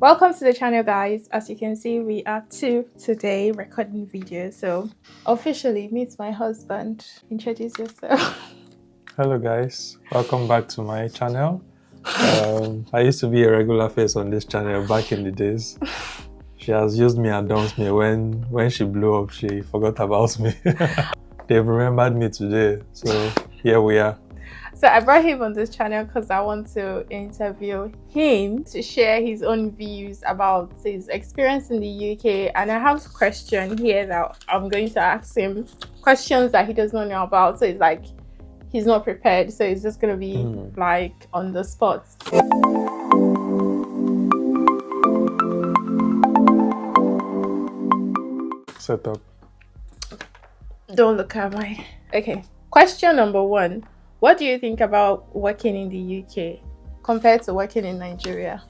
Welcome to the channel, guys. As you can see, we are two today recording videos. So officially meet my husband. Introduce yourself. Hello guys, welcome back to my channel. I used to be a regular face on this channel back in the days. She has used me and dumped me. When she blew up, she forgot about me. They've remembered me today, so here we are. So I brought him on this channel because I want to interview him to share his own views about his experience in the UK. And I have a question here that I'm going to ask him, questions that he does not know about. So it's like he's not prepared. So it's just going to be like on the spot. Set up. Don't look at my... Okay. Question number one. What do you think about working in the UK compared to working in Nigeria?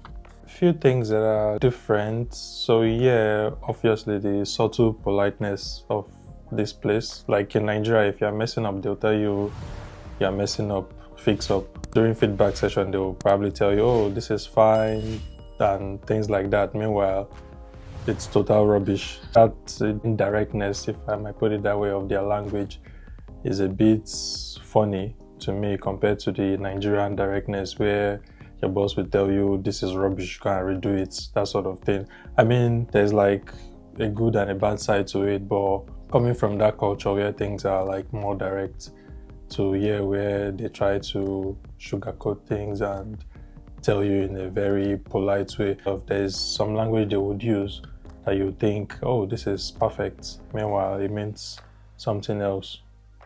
A few things that are different. So yeah, obviously the subtle politeness of this place. Like in Nigeria, if you're messing up, they'll tell you you're messing up, fix up. During feedback session, they'll probably tell you, oh, this is fine, and things like that. Meanwhile, it's total rubbish. That indirectness, if I might put it that way, of their language is a bit funny to me compared to the Nigerian directness where your boss will tell you this is rubbish, you can't redo it, that sort of thing. I mean, there's like a good and a bad side to it, but coming from that culture where things are like more direct to here where they try to sugarcoat things and tell you in a very polite way. If there's some language they would use that you think, oh, this is perfect, meanwhile it means something else.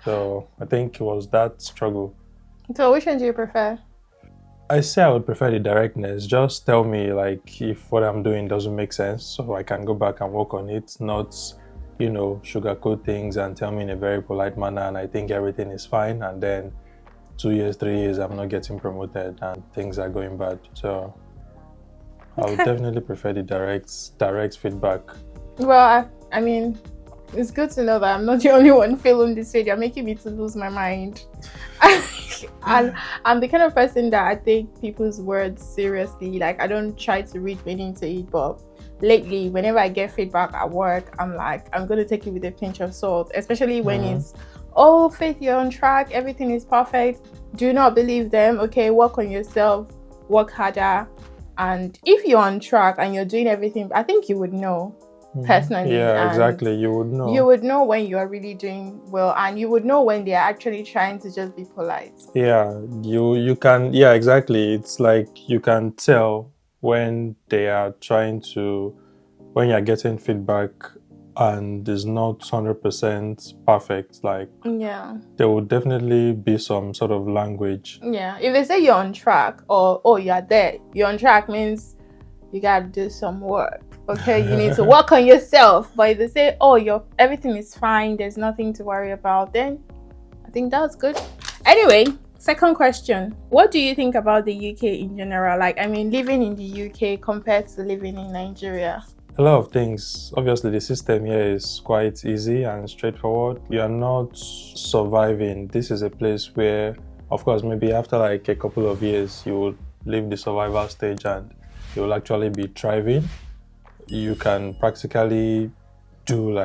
So I think it was that struggle. So which one do you prefer? I say I would prefer the directness. Just tell me like if what I'm doing doesn't make sense so I can go back and work on it, not, you know, sugarcoat things and tell me in a very polite manner and I think everything is fine and then 2 years, 3 years I'm not getting promoted and things are going bad. So I would definitely prefer the direct feedback. Well, I mean, it's good to know that I'm not the only one feeling this way. You're making me to lose my mind. And I'm the kind of person that I take people's words seriously. Like, I don't try to read meaning to it, but lately, whenever I get feedback at work, I'm like, I'm going to take it with a pinch of salt, especially when it's, oh, Faith, you're on track, everything is perfect. Do not believe them. Okay, work on yourself, work harder. And if you're on track and you're doing everything, I think you would know. Personally, yeah, exactly, you would know when you are really doing well, and you would know when they are actually trying to just be polite. Yeah, you can, yeah, exactly. It's like you can tell when they are trying to, when you're getting feedback and it's not 100% perfect, like yeah, there will definitely be some sort of language. Yeah, if they say you're on track or oh, you're there, you're on track means you gotta do some work. Okay, you need to work on yourself. But if they say, oh, everything is fine, there's nothing to worry about, then I think that's good. Anyway, second question. What do you think about the UK in general? Like, I mean, living in the UK compared to living in Nigeria? A lot of things. Obviously, the system here is quite easy and straightforward. You are not surviving. This is a place where, of course, maybe after like a couple of years, you will leave the survival stage and you will actually be thriving. You can practically do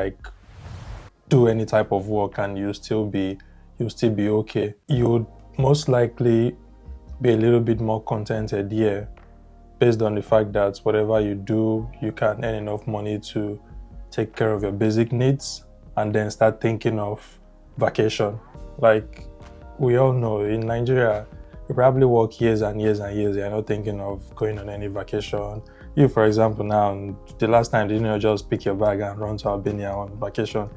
any type of work and you'll still be okay. You would most likely be a little bit more contented here based on the fact that whatever you do, you can earn enough money to take care of your basic needs and then start thinking of vacation. Like we all know in Nigeria, you probably work years and years and years, you're not thinking of going on any vacation. You, for example, now, the last time, didn't you just pick your bag and run to Albania on vacation?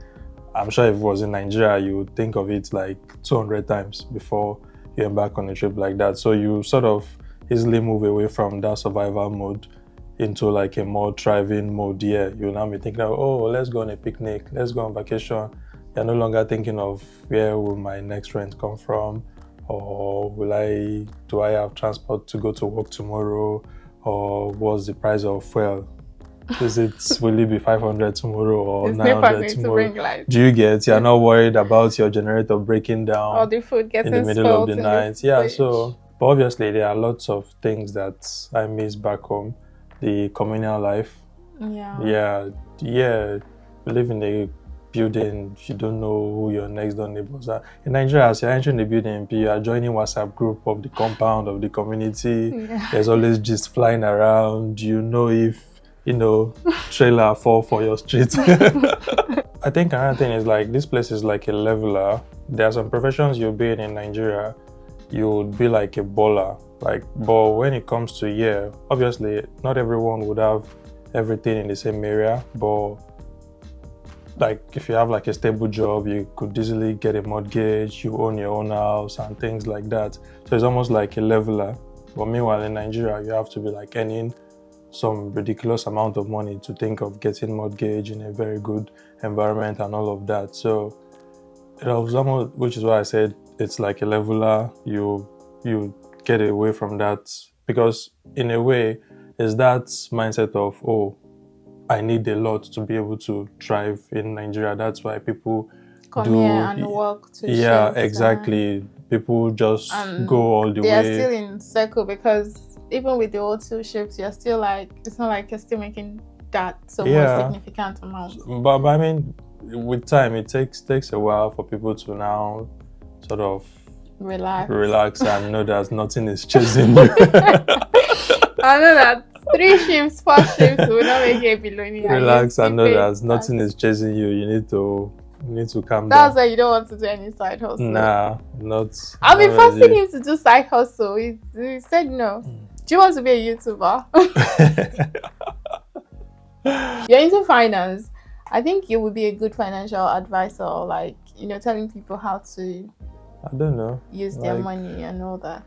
I'm sure if it was in Nigeria, you would think of it like 200 times before you embark on a trip like that. So you sort of easily move away from that survival mode into like a more thriving mode. Yeah, you'll now be thinking, oh, let's go on a picnic, let's go on vacation. You're no longer thinking of where will my next rent come from, or do I have transport to go to work tomorrow, or what's the price of fuel? Will it be 500 tomorrow or 900 tomorrow? Do you get? You're not worried about your generator breaking down or the food getting in the middle of the night. Yeah, so but obviously there are lots of things that I miss back home. the communal life. Yeah. Yeah. You live in a building, you don't know who your next door neighbors are. In Nigeria, as you're entering the building, you are joining WhatsApp group of the compound, of the community. Yeah. There's always just flying around. You know if, trailer fall for your street. I think another thing is like, this place is like a leveler. There are some professions you'll be in Nigeria, you would be like a baller. But when it comes to here, obviously not everyone would have everything in the same area, but like if you have like a stable job, you could easily get a mortgage, you own your own house and things like that. So it's almost like a leveler. But meanwhile in Nigeria, you have to be like earning some ridiculous amount of money to think of getting mortgage in a very good environment and all of that. So it was almost, which is why I said it's like a leveler. You get away from that, because in a way it's that mindset of, oh, I need a lot to be able to thrive in Nigeria. That's why people Come here and work to yeah, shifts, exactly. People just go all the they way. are still in circle, because even with the old 2 shifts, you're still like, it's not like you're still making that so much significant amount. But I mean, with time, it takes a while for people to now sort of relax and know that nothing is chasing you. I know that 3 shifts, 4 shifts will not make you a billionaire. Relax and know that nothing is chasing you. You need to calm down. That's why you don't want to do any side hustle. Nah, not. I've been forcing him to do side hustle. He said no. Do you want to be a YouTuber? You're into finance. I think you would be a good financial advisor, like, telling people how to, I don't know, use their money and all that.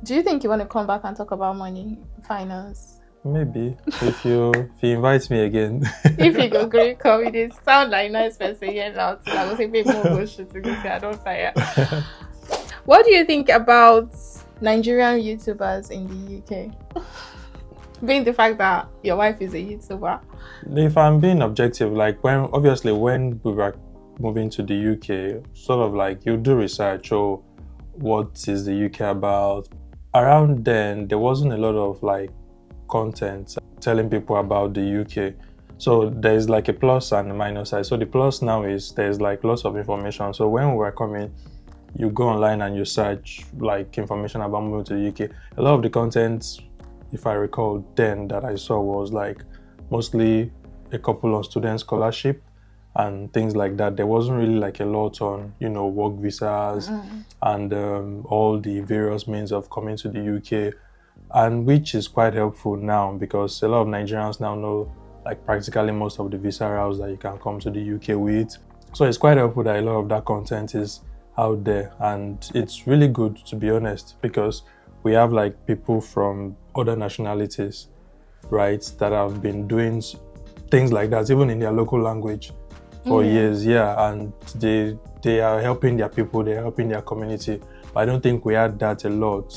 Do you think you want to come back and talk about money, finance? Maybe if you invite me again. If you go great come, it sound like nice person here now. I will say maybe more bullshit to go say I don't tire. What do you think about Nigerian YouTubers in the UK? Being the fact that your wife is a YouTuber. If I'm being objective, like when we were moving to the UK, sort of like you do research, or what is the UK about? Around then, there wasn't a lot of like content telling people about the UK. So there's like a plus and a minus side. So the plus now is there's like lots of information. So when we were coming, you go online and you search like information about moving to the UK. A lot of the content, if I recall then, that I saw was like mostly a couple on student scholarship and things like that. There wasn't really like a lot on, work visas and all the various means of coming to the UK, and which is quite helpful now because a lot of Nigerians now know like practically most of the visa routes that you can come to the UK with. So it's quite helpful that a lot of that content is out there, and it's really good, to be honest, because we have like people from other nationalities, right, that have been doing things like that even in their local language for years, and they are helping their people, they're helping their community. But I don't think we had that a lot,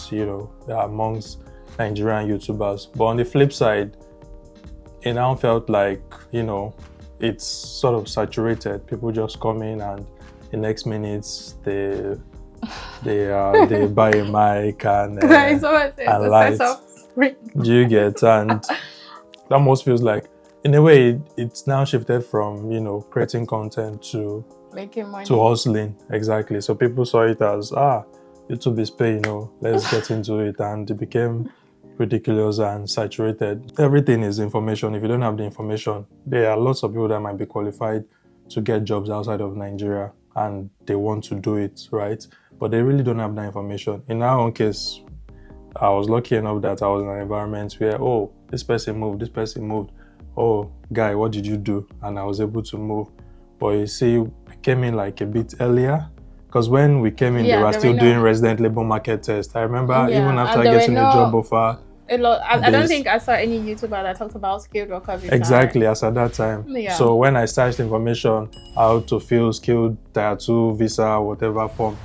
amongst Nigerian YouTubers. But on the flip side, it now felt like, it's sort of saturated. People just come in and the next minute they buy a mic and light. Do you get? And that almost feels like, in a way, it's now shifted from, creating content to making money, to hustling. Exactly. So people saw it as, YouTube is paying, let's get into it. And it became ridiculous and saturated. Everything is information. If you don't have the information, there are lots of people that might be qualified to get jobs outside of Nigeria and they want to do it, right? But they really don't have that information. In our own case, I was lucky enough that I was in an environment where, this person moved. Oh, guy, what did you do? And I was able to move. But you see, we came in like a bit earlier, because when we came in, they were still doing resident labor market test. I remember even after getting a job offer. I don't think I saw any YouTuber that talked about skilled worker visa. Exactly, as at that time. Yeah. So when I searched information how to fill skilled tier 2 visa, whatever form,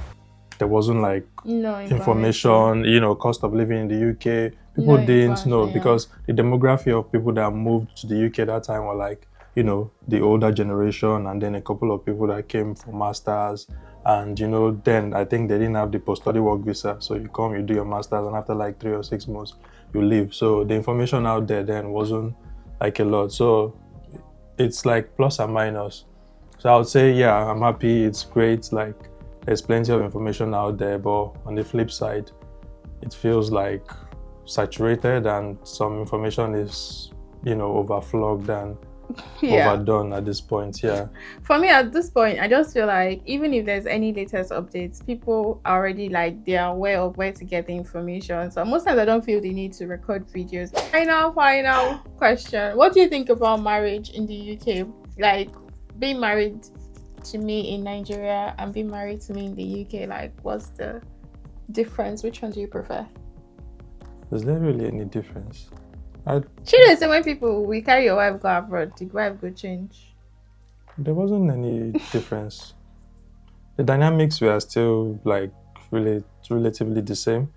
there wasn't like information, cost of living in the UK. People didn't know because the demography of people that moved to the UK that time were like, the older generation, and then a couple of people that came for masters. And, then I think they didn't have the post-study work visa. So you come, you do your masters, and after like 3 or 6 months, you leave. So the information out there then wasn't like a lot. So it's like plus and minus. So I would say, yeah, I'm happy. It's great. Like there's plenty of information out there, but on the flip side, it feels like saturated and some information is, overflogged and overdone at this point. Yeah. For me, at this point, I just feel like even if there's any latest updates, people are already like they are aware of where to get the information. So most times I don't feel the need to record videos. Final question. What do you think about marriage in the UK? Like being married to me in Nigeria and being married to me in the UK, like what's the difference? Which one do you prefer? Is there really any difference? Should I say when we carry your wife go abroad, the wife go change? There wasn't any difference. The dynamics were still like really relatively the same.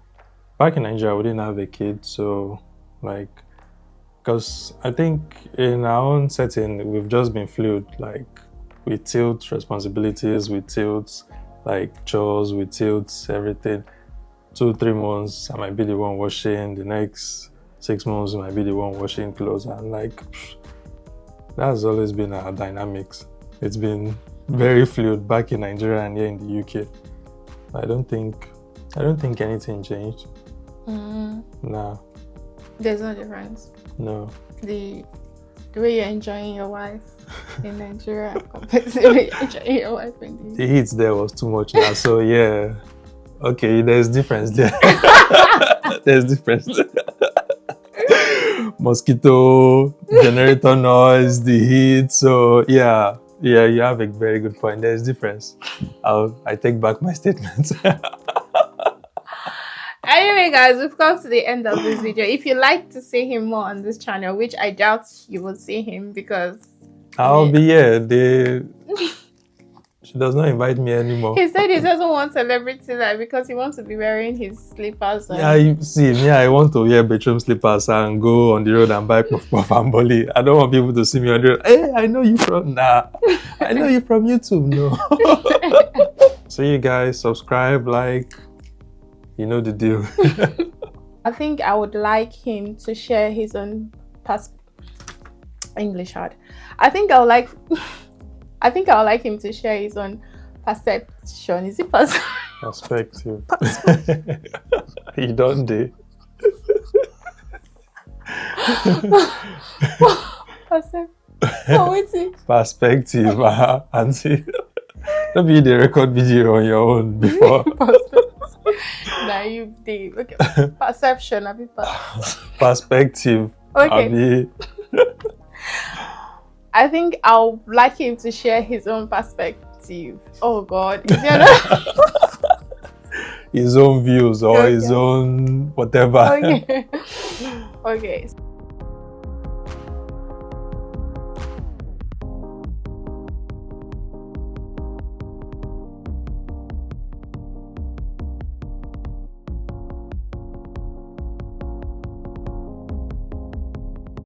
Back in Nigeria, we didn't have a kid, so like, because I think in our own setting, we've just been fluid. Like we tilt responsibilities, we tilt like chores, we tilt everything. 2-3 months, I might be the one washing. The next 6 months, I might be the one washing clothes. And like, that's always been our dynamics. It's been very fluid back in Nigeria and here in the UK. I don't think anything changed. Nah. There's no difference. No. The way you're enjoying your wife in Nigeria compared to the way you're enjoying your wife in the UK. The heat there was too much now, so yeah. Okay, there's difference there. There's difference. Mosquito, generator noise, the heat. So yeah, you have a very good point. There's difference. I take back my statement. Anyway, guys, we've come to the end of this video. If you like to see him more on this channel, which I doubt you will see him because I'll be here. She does not invite me anymore. He said he doesn't want celebrity life because he wants to be wearing his slippers. Yeah, you see, me, I want to wear bedroom slippers and go on the road and buy puff and bolly. I don't want people to see me on the road. Hey, I know you from I know you from YouTube. No. So you guys subscribe, like, you know the deal. I think I would like him to share his own English hard. I think I would like him to share his own perception. Is it perspective? You don't do. Perspective, auntie. Don't be the record video on your own before. Nah, you did. Okay. Perception. Perspective. Okay. I think I'll like him to share his own perspective. Oh God. His own views or his own whatever. Okay.